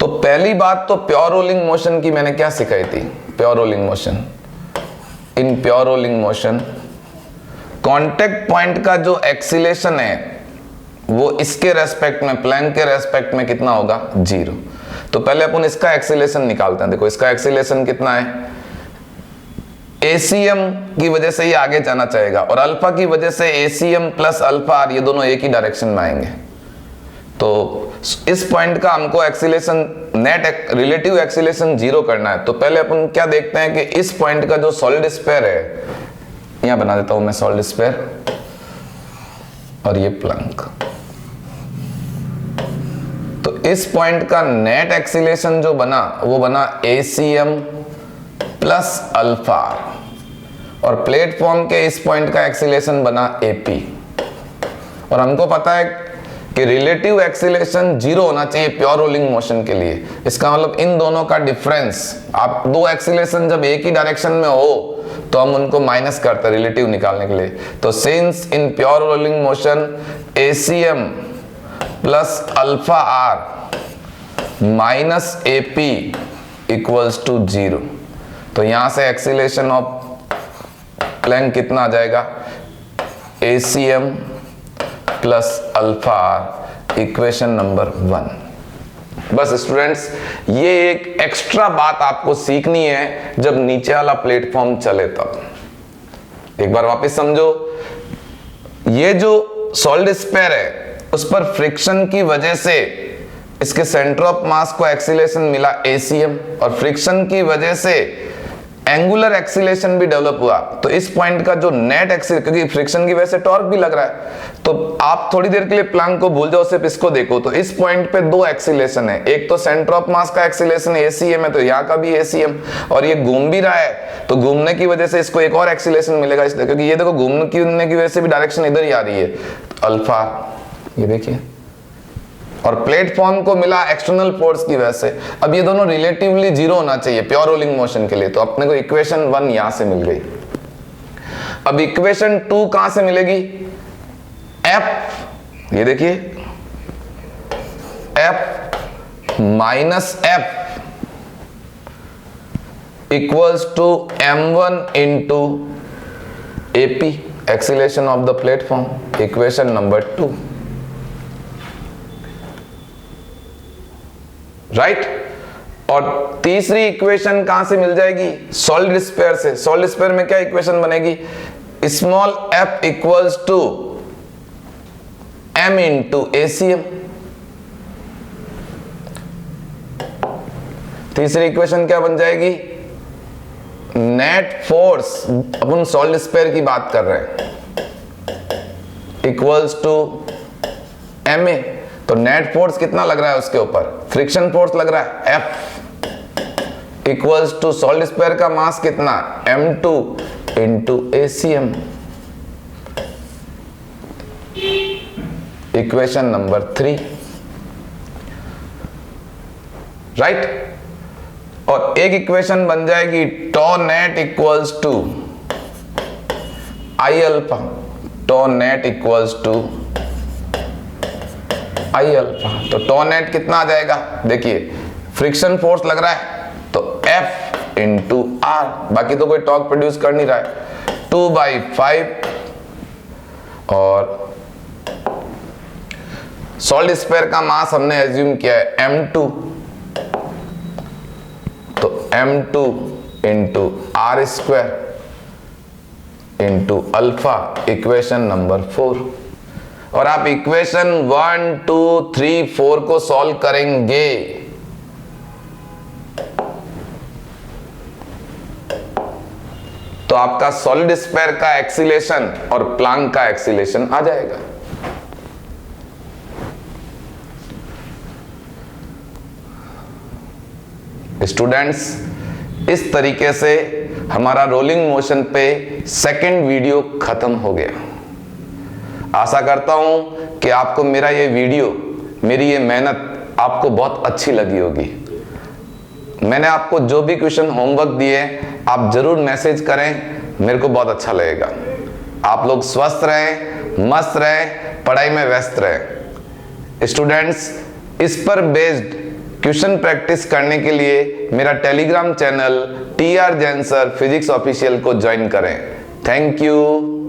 Speaker 1: तो पहली बात तो प्योर रोलिंग मोशन की मैंने क्या सिखाई थी? प्योर रोलिंग मोशन, इन pure rolling motion contact point का जो एक्सीलरेशन है वो इसके रेस्पेक्ट में, प्लैंक के रेस्पेक्ट में कितना होगा? 0। तो पहले अपन इसका एक्सीलरेशन निकालते हैं। देखो इसका एक्सीलरेशन कितना है? ACM की वजह से ये आगे जाना चाहेगा, और अल्फा की वजह से ACM प्लस अल्फा आर, ये दोनों एक ही डायरेक्शन में आएंगे। तो इस पॉइंट का हमको एक्सीलरेशन, नेट रिलेटिव एक्सीलरेशन 0 करना है। तो पहले अपन क्या देखते हैं कि इस पॉइंट का जो सॉलिड स्फीयर है, यहां बना देता हूं मैं सॉलिड स्फीयर, और ये प्लैंक। तो इस पॉइंट का नेट एक्सीलरेशन जो बना वो बना ACM प्लस अल्फा, और प्लेटफॉर्म के इस पॉइंट का एक्सीलरेशन बना AP। और हमको पता है कि रिलेटिव एक्सीलरेशन 0 होना चाहिए प्योर रोलिंग मोशन के लिए। इसका मतलब इन दोनों का डिफरेंस, आप दो एक्सीलरेशन जब एक ही डायरेक्शन में हो तो हम उनको माइनस करते हैं रिलेटिव निकालने के लिए। तो since in pure rolling motion ACM plus alpha R minus AP equals to 0, तो यहां से एक्सीलरेशन ऑफ प्लैंक कितना आ जाएगा? ACM plus alpha R, equation number 1। बस स्टूडेंट्स, ये एक एक्स्ट्रा बात आपको सीखनी है जब नीचे वाला प्लेटफॉर्म चले तब। एक बार वापस समझो, ये जो सॉलिड स्फीयर है उस पर फ्रिक्शन की वजह से इसके सेंटर ऑफ मास को एक्सीलरेशन मिला ACM, और फ्रिक्शन की वजह से एंगुलर एक्सीलरेशन भी डेवलप हुआ। तो इस पॉइंट का जो नेट एक्सीलरेशन, क्योंकि फ्रिक्शन की वजह से टॉर्क भी लग रहा है, तो आप थोड़ी देर के लिए प्लैंक को भूल जाओ, सिर्फ इसको देखो। तो इस पॉइंट पे दो एक्सीलरेशन है, एक तो सेंटर ऑफ मास का एक्सीलरेशन ACM है, तो यहाँ का भी ACM, और ये घूम भी रहा है, तो घूमने की वजह से इसको एक और एक्सीलरेशन मिलेगा इसलिए, क्योंकि ये देखो घूमने की वजह से भी डायरेक्शन इधर ही आ रही है, अल्फा, ये देखिए। और प्लेटफॉर्म को मिला एक्सटर्नल फोर्स की वजह से। अब ये दोनों रिलेटिवली 0 होना चाहिए प्योर रोलिंग मोशन के लिए, तो अपने को इक्वेशन 1 यहां से मिल गई। अब इक्वेशन 2 कहां से मिलेगी? F, ये देखिए, F minus F equals to M1 into AP, acceleration of the platform, equation number 2, right. और तीसरी इक्वेशन कहां से मिल जाएगी? सॉलिड स्फीयर से। सॉलिड स्फीयर में क्या इक्वेशन बनेगी? Small f equals to m into ACM। तीसरी इक्वेशन क्या बन जाएगी? नेट फोर्स, अपन सॉलिड स्फीयर की बात कर रहे हैं, इक्वल्स टू ma। तो नेट फोर्स कितना लग रहा है उसके ऊपर? फ्रिक्शन फोर्स लग रहा है F, equals to solid sphere का मास कितना? M2 into ACM, equation number 3, right. और एक इक्वेशन बन जाएगी tau net equals to I alpha, tau net equals to I alpha. तो टॉ नेट कितना आ जाएगा? देखिए फ्रिक्शन फोर्स लग रहा है तो F इंटू R, बाकी तो कोई टॉर्क प्रोड्यूस कर नहीं रहा है, 2/5 और सॉलिड स्फीयर का मास हमने एज्यूम किया है m2, तो m2 into R square into alpha, equation number 4। और आप इक्वेशन 1 2 3 4 को सॉल्व करेंगे तो आपका सॉलिड स्फीयर का एक्सीलेशन और प्लैंक का एक्सीलेशन आ जाएगा। स्टूडेंट्स, इस तरीके से हमारा रोलिंग मोशन पे सेकंड वीडियो खत्म हो गया। आशा करता हूं कि आपको मेरा ये वीडियो, मेरी ये मेहनत आपको बहुत अच्छी लगी होगी। मैंने आपको जो भी क्वेश्चन होमवर्क दिए आप जरूर मैसेज करें, मेरे को बहुत अच्छा लगेगा। आप लोग स्वस्थ रहें, मस्त रहें, पढ़ाई में व्यस्त रहें। स्टूडेंट्स, इस पर बेस्ड क्वेश्चन प्रैक्टिस करने के लिए मेरा Telegram channel TR Jain sir physics official को ज्वाइन करें। Thank you.